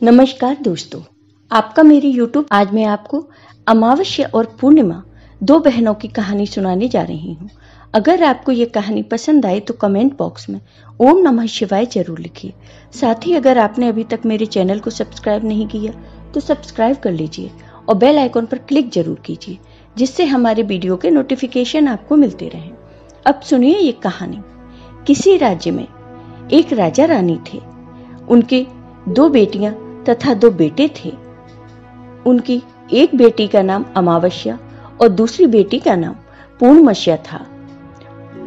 नमस्कार दोस्तों, आपका मेरी YouTube। आज मैं आपको अमावस्या और पूर्णिमा दो बहनों की कहानी सुनाने जा रही हूँ। अगर आपको ये कहानी पसंद आए तो कमेंट बॉक्स में ओम नमः शिवाय जरूर लिखिए। साथ ही अगर आपने अभी तक मेरे चैनल को सब्सक्राइब नहीं किया तो सब्सक्राइब कर लीजिए और बेल आइकॉन पर क्लिक जरूर कीजिए, जिससे हमारे वीडियो के नोटिफिकेशन आपको मिलते रहें। अब सुनिए ये कहानी। किसी राज्य में एक राजा रानी थे। उनके दो बेटियां तथा दो बेटे थे। उनकी एक बेटी का नाम अमावस्या और दूसरी बेटी का नाम पूर्णमस्या था।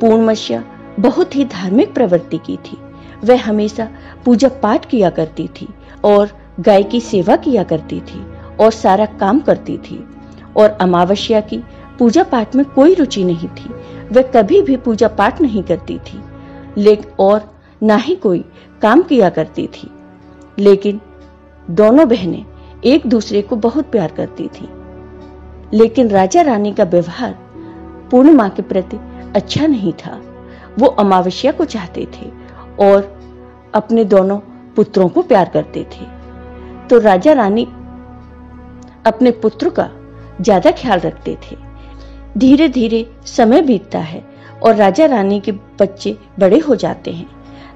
पूर्णमस्या बहुत ही धार्मिक प्रवृत्ति की थी। वह हमेशा पूजा पाठ किया करती थी और गाय की सेवा किया करती थी और सारा काम करती थी। और अमावस्या की पूजा पाठ में कोई रुचि नहीं थी। वह कभी भी पूजा पाठ नहीं करती थी और ना ही कोई काम किया करती थी। लेकिन दोनों बहनें एक दूसरे को बहुत प्यार करती थीं। लेकिन राजा रानी का व्यवहार पूर्णिमा के प्रति अच्छा नहीं था। वो अमावस्या को चाहते थे और अपने दोनों पुत्रों को प्यार करते थे। तो राजा रानी अपने पुत्र का ज्यादा ख्याल रखते थे। धीरे धीरे समय बीतता है और राजा रानी के बच्चे बड़े हो जाते हैं।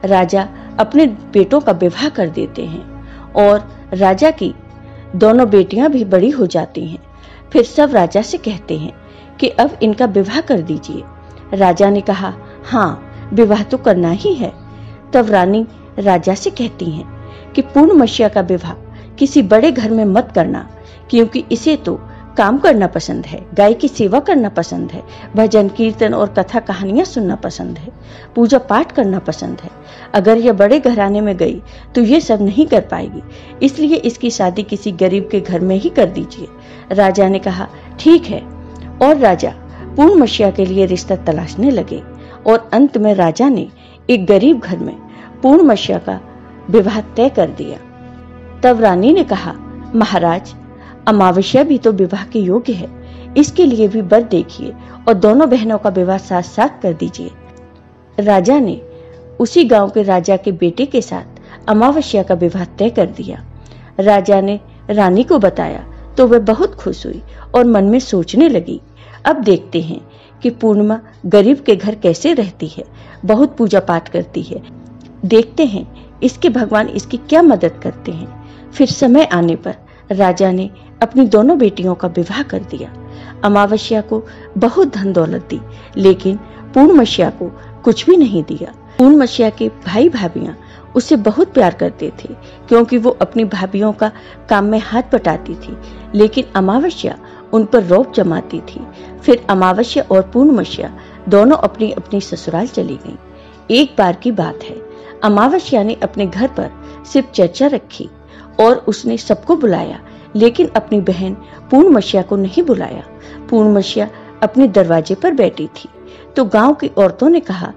राजा अपने बेटों का विवाह कर देते हैं और राजा की दोनों बेटियां भी बड़ी हो जाती हैं। फिर सब राजा से कहते हैं कि अब इनका विवाह कर दीजिए। राजा ने कहा, हाँ, विवाह तो करना ही है। तब रानी राजा से कहती हैं कि पूर्णमस्या का विवाह किसी बड़े घर में मत करना, क्योंकि इसे तो काम करना पसंद है, गाय की सेवा करना पसंद है, भजन कीर्तन और कथा कहानियां सुनना पसंद है, पूजा पाठ करना पसंद है। अगर यह बड़े घराने में गई तो ये सब नहीं कर पाएगी, इसलिए इसकी शादी किसी गरीब के घर में ही कर दीजिए। राजा ने कहा, ठीक है। और राजा पूर्णमस्या के लिए रिश्ता तलाशने लगे और अंत में राजा ने एक गरीब घर में पूर्णमस्या का विवाह तय कर दिया। तब रानी ने कहा, महाराज, अमावस्या भी तो विवाह के योग्य है, इसके लिए भी वर देखिए और दोनों बहनों का विवाह साथ साथ कर दीजिए। राजा ने उसी गांव के राजा के बेटे के साथ अमावस्या का विवाह तय कर दिया। राजा ने रानी को बताया तो वह बहुत खुश हुई और मन में सोचने लगी, अब देखते हैं कि पूर्णिमा गरीब के घर कैसे रहती है, बहुत पूजा पाठ करती है, देखते हैं इसके भगवान इसकी क्या मदद करते हैं। फिर समय आने पर राजा ने अपनी दोनों बेटियों का विवाह कर दिया। अमावस्या को बहुत धन दौलत दी, लेकिन पूर्णमस्या को कुछ भी नहीं दिया। पूर्णमस्या के भाई भाभियां उससे बहुत प्यार करते थे, क्योंकि वो अपनी भाभियों का काम में हाथ बटाती थी, लेकिन अमावस्या उन पर रौब जमाती थी। फिर अमावस्या और पूर्णमस्या दोनों अपनी अपनी ससुराल चली गईं। एक बार की बात है, अमावस्या ने अपने घर पर सिर्फ चर्चा रखी और उसने सबको बुलाया, लेकिन अपनी बहन पूर्णमस्या को नहीं बुलाया। पूर्णमस्या अपने दरवाजे पर बैठी थी तो गांव की औरतों ने कहा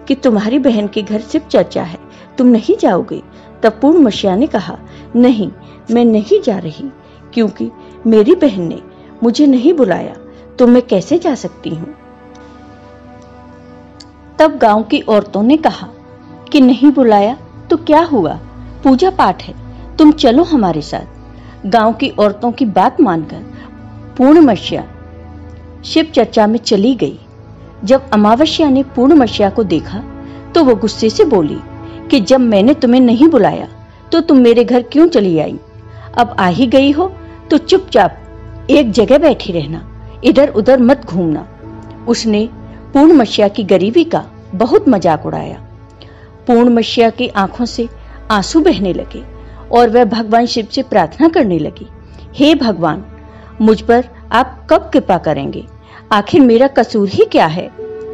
कि तुम्हारी बहन के घर सिर्फ चर्चा है, तुम नहीं जाओगे। तब पूर्णमस्या ने कहा, नहीं, मैं नहीं जा रही, क्योंकि मेरी बहन ने मुझे नहीं बुलाया तो मैं कैसे जा सकती हूँ। तब गांव की औरतों ने कहा कि नहीं बुलाया तो क्या हुआ, पूजा पाठ है, तुम चलो हमारे साथ। गांव की औरतों की बात मानकर पूर्णमस्या शिव चर्चा में चली गई। जब अमावस्या ने पूर्णमस्या को देखा तो वो गुस्से से बोली कि जब मैंने तुम्हें नहीं बुलाया तो तुम मेरे घर क्यों चली आई? अब आ ही गई हो तो चुपचाप एक जगह बैठी रहना, इधर उधर मत घूमना। उसने पूर्णमस्या की गरीबी का बहुत मजाक उड़ाया। पूर्णमस्या की आंखों से आंसू बहने लगे और वह भगवान शिव से प्रार्थना करने लगी, हे भगवान, मुझ पर आप कब कृपा करेंगे? आखिर मेरा कसूर ही क्या है?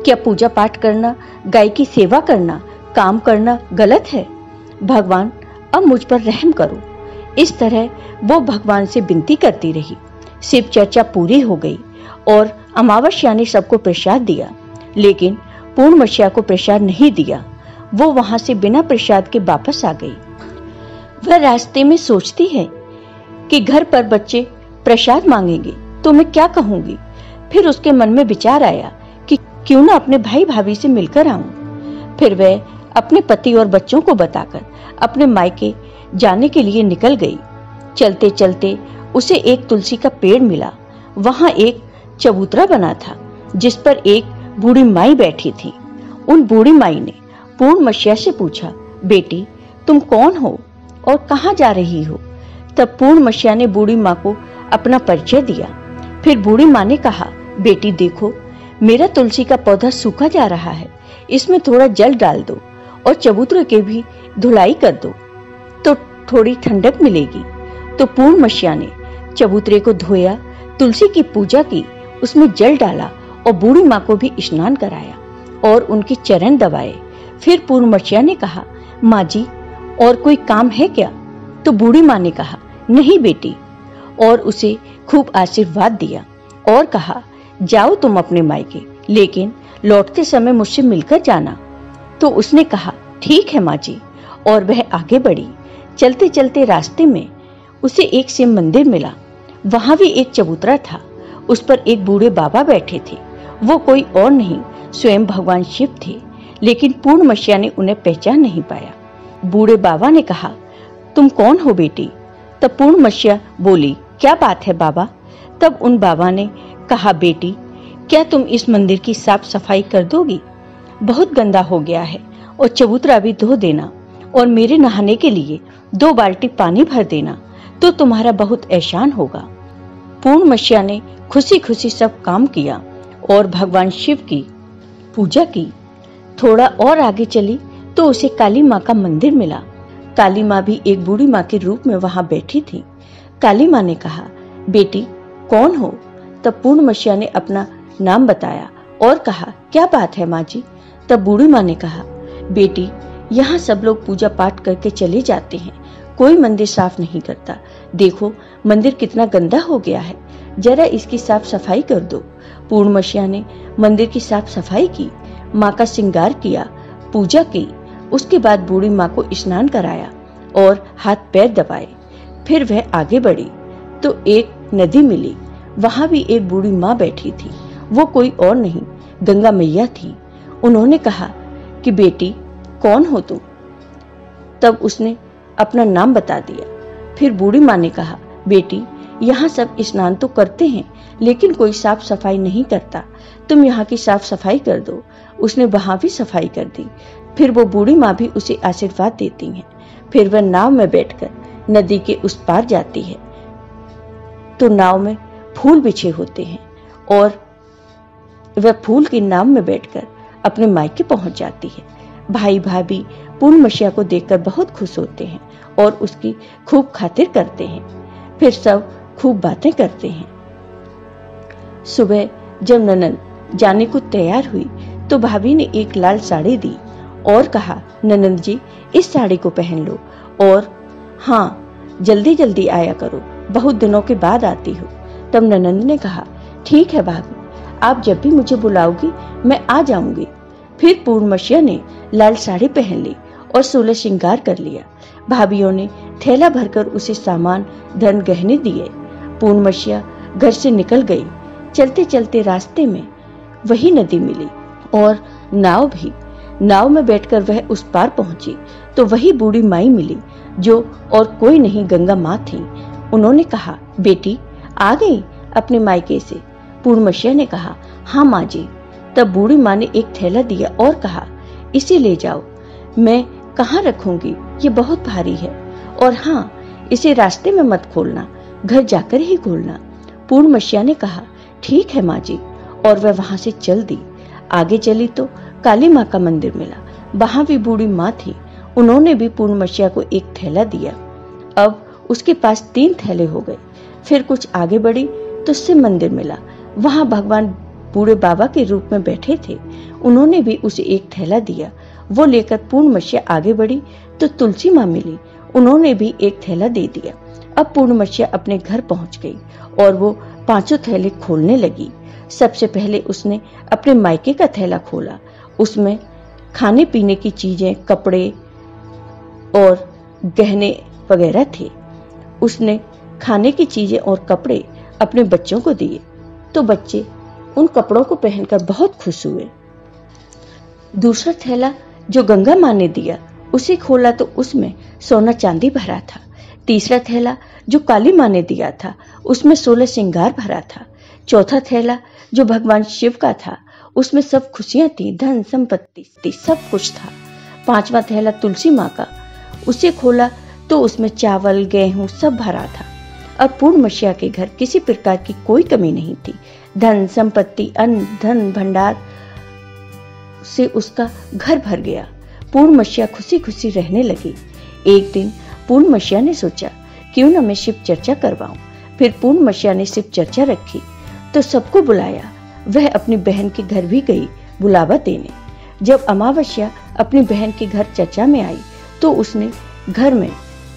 क्या पूजा पाठ करना, गाय की सेवा करना, काम करना गलत है? भगवान, अब मुझ पर रहम करो। इस तरह वो भगवान से विनती करती रही। शिव चर्चा पूरी हो गई और अमावस्या ने सबको प्रसाद दिया, लेकिन पूर्णमस्या को प्रसाद नहीं दिया। वो वहां से बिना प्रसाद के वापस आ गई। वह रास्ते में सोचती है कि घर पर बच्चे प्रसाद मांगेंगे तो मैं क्या कहूंगी। फिर उसके मन में विचार आया कि क्यों ना अपने भाई भाभी से मिलकर आऊं। फिर वह अपने पति और बच्चों को बताकर अपने मायके जाने के लिए निकल गई। चलते चलते उसे एक तुलसी का पेड़ मिला। वहां एक चबूतरा बना था जिस पर एक बूढ़ी माई बैठी थी। उन बूढ़ी माई ने पूर्णमस्या से पूछा, बेटी तुम कौन हो और कहाँ जा रही हो? तब पूर्णमस्या ने बूढ़ी माँ को अपना परिचय दिया। फिर बूढ़ी माँ ने कहा, बेटी देखो, मेरा तुलसी का पौधा सूखा जा रहा है, इसमें थोड़ा जल डाल दो और चबूतरे के भी धुलाई कर दो तो थोड़ी ठंडक मिलेगी। तो पूर्णमस्या ने चबूतरे को धोया, तुलसी की पूजा की, उसमें जल डाला और बूढ़ी माँ को भी स्नान कराया और उनके चरण दबाए। फिर पूर्णमस्या ने कहा, माँ जी और कोई काम है क्या? तो बूढ़ी माँ ने कहा, नहीं बेटी, और उसे खूब आशीर्वाद दिया और कहा, जाओ तुम अपने मायके, लेकिन लौटते समय मुझसे मिलकर जाना। तो उसने कहा, ठीक है माँ जी, और वह आगे बढ़ी। चलते चलते रास्ते में उसे एक शिव मंदिर मिला। वहां भी एक चबूतरा था, उस पर एक बूढ़े बाबा बैठे थे। वो कोई और नहीं, स्वयं भगवान शिव थे, लेकिन पूर्णमस्या ने उन्हें पहचान नहीं पाया। बूढ़े बाबा ने कहा, तुम कौन हो बेटी? तब पूर्णमस्या बोली, क्या बात है बाबा? तब उन बाबा ने कहा, बेटी क्या तुम इस मंदिर की साफ सफाई कर दोगी? बहुत गंदा हो गया है, और चबूतरा भी धो देना, और मेरे नहाने के लिए 2 बाल्टी पानी भर देना, तो तुम्हारा बहुत एहसान होगा। पूर्णमस्या ने खुशी खुशी सब काम किया और भगवान शिव की पूजा की। थोड़ा और आगे चली तो उसे काली माँ का मंदिर मिला। काली माँ भी एक बूढ़ी माँ के रूप में वहां बैठी थी। काली माँ ने कहा, बेटी कौन हो? तब पूर्णमस्या ने अपना नाम बताया और कहा, क्या बात है माँ जी? तब बूढ़ी माँ ने कहा, बेटी यहाँ सब लोग पूजा पाठ करके चले जाते हैं, कोई मंदिर साफ नहीं करता। देखो मंदिर कितना गंदा हो गया है, जरा इसकी साफ सफाई कर दो। पूर्णमस्या ने मंदिर की साफ सफाई की, माँ का श्रृंगार किया, पूजा की। उसके बाद बूढ़ी माँ को स्नान कराया और हाथ पैर दबाए। फिर वह आगे बढ़ी तो एक नदी मिली। वहां भी एक बूढ़ी माँ बैठी थी। वो कोई और नहीं, गंगा मैया थी। उन्होंने कहा कि बेटी कौन हो तुम? तब उसने अपना नाम बता दिया। फिर बूढ़ी माँ ने कहा, बेटी यहाँ सब स्नान तो करते हैं, लेकिन कोई साफ सफाई नहीं करता, तुम यहाँ की साफ सफाई कर दो। उसने वहां भी सफाई कर दी। फिर वो बूढ़ी माँ भी उसे आशीर्वाद देती हैं। फिर वह नाव में बैठकर नदी के उस पार जाती है तो नाव में फूल बिछे होते हैं और वह फूल की नाव में बैठकर अपने मायके पहुंच जाती है। भाई भाभी पूर्णमस्या को देखकर बहुत खुश होते हैं और उसकी खूब खातिर करते हैं। फिर सब खूब बातें करते हैं। सुबह जब ननद जाने को तैयार हुई तो भाभी ने एक लाल साड़ी दी और कहा, ननद जी इस साड़ी को पहन लो और हाँ जल्दी जल्दी आया करो, बहुत दिनों के बाद आती हो। तब ननद ने कहा, ठीक है भाभी, आप जब भी मुझे बुलाओगी मैं आ जाऊंगी। फिर पूर्णमस्या ने लाल साड़ी पहन ली और 16 श्रृंगार कर लिया। भाभीियों ने थैला भरकर उसे सामान धन गहने दिए। पूर्णमस्या घर से निकल गई। चलते चलते रास्ते में वही नदी मिली और नाव भी। नाव में बैठकर वह उस पार पहुंची तो वही बूढ़ी माई मिली, जो और कोई नहीं गंगा माँ थी। उन्होंने कहा, बेटी आ गई अपने मायके से? पूर्णमस्या ने कहा, हाँ माँ जी। तब बूढ़ी माँ ने एक थैला दिया और कहा, इसे ले जाओ। मैं कहाँ रखूंगी, ये बहुत भारी है, और हाँ इसे रास्ते में मत खोलना, घर जाकर ही खोलना। पूर्णमस्या ने कहा, ठीक है माँ जी, और वह वहां से चल दी। आगे चली तो काली माँ का मंदिर मिला। वहां भी बूढ़ी माँ थी। उन्होंने भी पूर्णमस्या को एक थैला दिया। अब उसके पास 3 थैले हो गए। फिर कुछ आगे बढ़ी तो शिव मंदिर मिला। वहां भगवान बूढ़े बाबा के रूप में बैठे थे। उन्होंने भी उसे एक थैला दिया। वो लेकर पूर्णमस्या आगे बढ़ी तो तुलसी माँ मिली। उन्होंने भी एक थैला दे दिया। अब पूर्णमस्या अपने घर पहुंच गई और वो 5 थैले खोलने लगी। सबसे पहले उसने अपने मायके का थैला खोला। उसमें खाने पीने की चीजें, कपड़े और गहने वगैरह थे। उसने खाने की चीजें और कपड़े अपने बच्चों को दिए तो बच्चे उन कपड़ों को पहनकर बहुत खुश हुए। दूसरा थैला जो गंगा माँ ने दिया उसे खोला तो उसमें सोना चांदी भरा था। तीसरा थैला जो काली माँ ने दिया था उसमें 16 श्रृंगार भरा था। चौथा थैला जो भगवान शिव का था उसमें सब खुशियां थी, धन संपत्ति सब कुछ था। पांचवा थैला तुलसी माँ का, उसे खोला तो उसमें चावल गेहूं सब भरा था। अब पूर्णमशिया के घर किसी प्रकार की कोई कमी नहीं थी। धन संपत्ति अन्न धन भंडार से उसका घर भर गया। पूर्णमशिया खुशी खुशी रहने लगी। एक दिन पूर्णमशिया ने सोचा क्यों न मैं शिव चर्चा करवाऊं। फिर पूर्णमशिया ने शिव चर्चा रखी तो सबको बुलाया। वह अपनी बहन के घर भी गई बुलावा देने। जब अमावस्या अपनी बहन के घर चर्चा में आई तो उसने घर में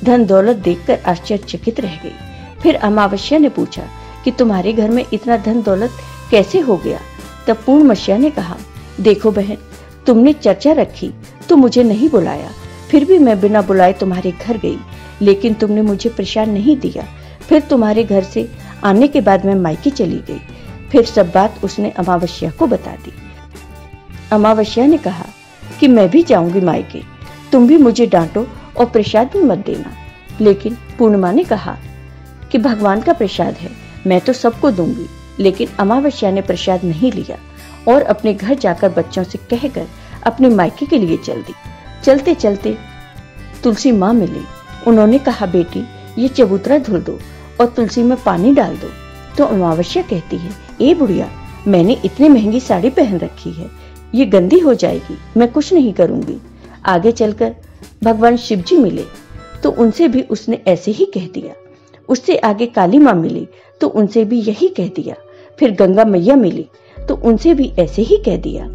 धन दौलत देखकर आश्चर्यचकित रह गई। फिर अमावस्या ने पूछा कि तुम्हारे घर में इतना धन दौलत कैसे हो गया। तब पूर्णमशिया ने कहा, देखो बहन, तुमने चर्चा रखी तो मुझे नहीं बुलाया, फिर भी मैं बिना बुलाए तुम्हारे घर गई, लेकिन तुमने मुझे प्रसाद नहीं दिया। फिर तुम्हारे घर से आने के बाद मैं मायके चली गई। फिर सब बात उसने अमावस्या को बता दी। अमावस्या ने कहा कि मैं भी जाऊंगी मायके, तुम भी मुझे डांटो और प्रसाद भी मत देना। लेकिन पूर्णिमा ने कहा कि भगवान का प्रसाद है, मैं तो सबको दूंगी। लेकिन अमावस्या ने प्रसाद नहीं लिया और अपने घर जाकर बच्चों से कहकर अपने मायके के लिए चल दी। चलते चलते तुलसी माँ मिली। उन्होंने कहा, बेटी ये चबूतरा धुल दो और तुलसी में पानी डाल दो। तो अमावस्या कहती है, ए बुढ़िया, मैंने इतनी महंगी साड़ी पहन रखी है, ये गंदी हो जाएगी, मैं कुछ नहीं करूंगी। आगे चलकर भगवान शिव जी मिले तो उनसे भी उसने ऐसे ही कह दिया। उससे आगे काली माँ मिली तो उनसे भी यही कह दिया। फिर गंगा मैया मिली तो उनसे भी ऐसे ही कह दिया।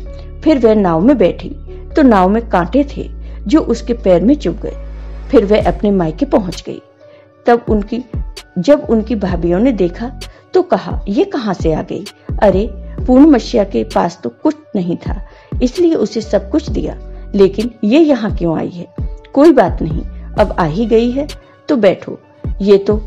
फिर वह नाव में बैठी तो नाव में कांटे थे जो उसके पैर में चुभ गए। फिर वह अपने मायके पहुंच गई। जब उनकी भाभीियों ने देखा तो कहा, ये कहां से आ गई। अरे पूर्णमशिया के पास तो कुछ नहीं था, इसलिए उसे सब कुछ दिया, लेकिन ये यहाँ क्यों आई है। कोई बात नहीं, अब आ ही गई है तो बैठो, ये तो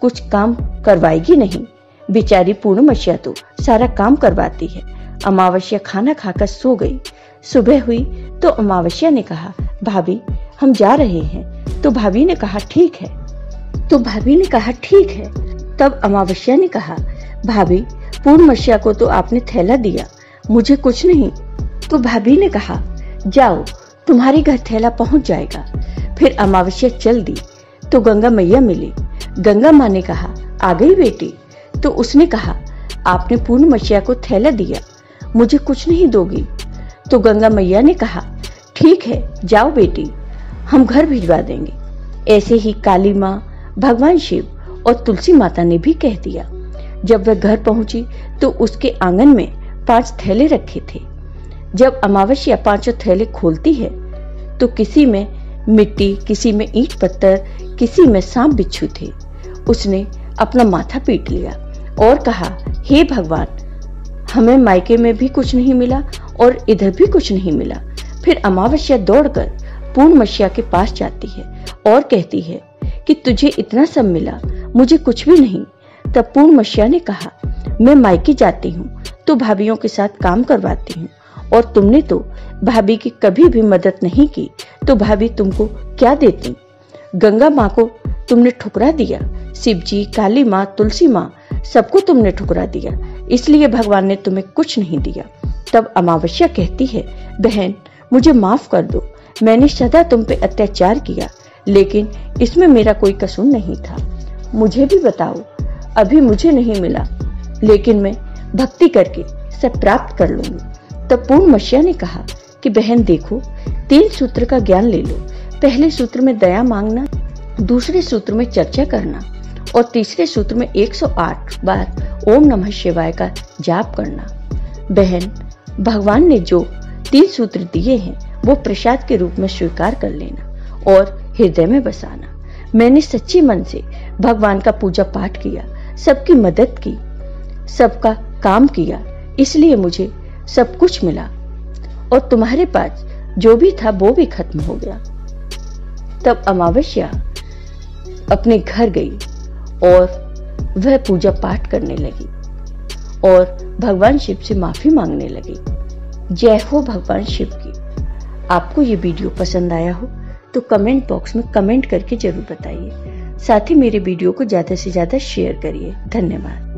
कुछ काम करवाएगी नहीं। बेचारी पूर्णमशिया तो सारा काम करवाती है। अमावस्या खाना खाकर सो गई। सुबह हुई तो अमावस्या ने कहा, भाभी हम जा रहे हैं। तो भाभी ने कहा, ठीक है। तब अमावस्या ने कहा, भाभी पूर्णमशिया को तो आपने थैला दिया, मुझे कुछ नहीं। तो भाभी ने कहा, जाओ तुम्हारे घर थैला पहुंच जाएगा। फिर अमावस्या चल दी तो गंगा मैया मिली। गंगा माँ ने कहा, आ गई बेटी। तो उसने कहा, आपने पूर्णमशिया को थैला दिया, मुझे कुछ नहीं दोगी। तो गंगा मैया ने कहा, ठीक है जाओ बेटी, हम घर भिजवा देंगे। ऐसे ही काली माँ, भगवान शिव और तुलसी माता ने भी कह दिया। जब वह घर पहुंची तो उसके आंगन में 5 थैले रखे थे। जब अमावस्या 5 थैले खोलती है तो किसी में मिट्टी, किसी में ईंट पत्थर, किसी में सांप बिच्छू थे। उसने अपना माथा पीट लिया और कहा, हे भगवान, हमें मायके में भी कुछ नहीं मिला और इधर भी कुछ नहीं मिला। फिर अमावस्या दौड़कर पूर्णमशिया के पास जाती है और कहती है कि तुझे इतना सब मिला, मुझे कुछ भी नहीं। तब पूर्णमशिया ने कहा, मैं मायके जाती हूँ तो भाभीियों के साथ काम करवाती हूँ, और तुमने तो भाभी की कभी भी मदद नहीं की, तो भाभी तुमको क्या देती। गंगा माँ को तुमने ठुकरा दिया, शिव जी, काली माँ, तुलसी माँ, सबको तुमने ठुकरा दिया, इसलिए भगवान ने तुम्हें कुछ नहीं दिया। तब अमावस्या कहती है, बहन मुझे माफ कर दो, मैंने सदा तुम पे अत्याचार किया, लेकिन इसमें मेरा कोई कसूर नहीं था। मुझे भी बताओ, अभी मुझे नहीं मिला, लेकिन मैं भक्ति करके सब प्राप्त कर लूंगी। तब पूर्णमशिया ने कहा कि बहन देखो, 3 सूत्र का ज्ञान ले लो। पहले सूत्र में दया मांगना, दूसरे सूत्र में चर्चा करना और तीसरे सूत्र में 108 बार ओम नमः शिवाय का जाप करना। बहन, भगवान ने जो 3 सूत्र दिए हैं वो प्रसाद के रूप में स्वीकार कर लेना और हृदय में बसाना। मैंने सच्चे मन से भगवान का पूजा पाठ किया, सबकी मदद की, सबका काम किया, इसलिए मुझे सब कुछ मिला और तुम्हारे पास जो भी था वो भी खत्म हो गया। तब अमावस्या अपने घर गई और वह पूजा पाठ करने लगी और भगवान शिव से माफी मांगने लगी। जय हो भगवान शिव की। आपको ये वीडियो पसंद आया हो तो कमेंट बॉक्स में कमेंट करके जरूर बताइए। साथ ही मेरे वीडियो को ज़्यादा से ज़्यादा शेयर करिए। धन्यवाद।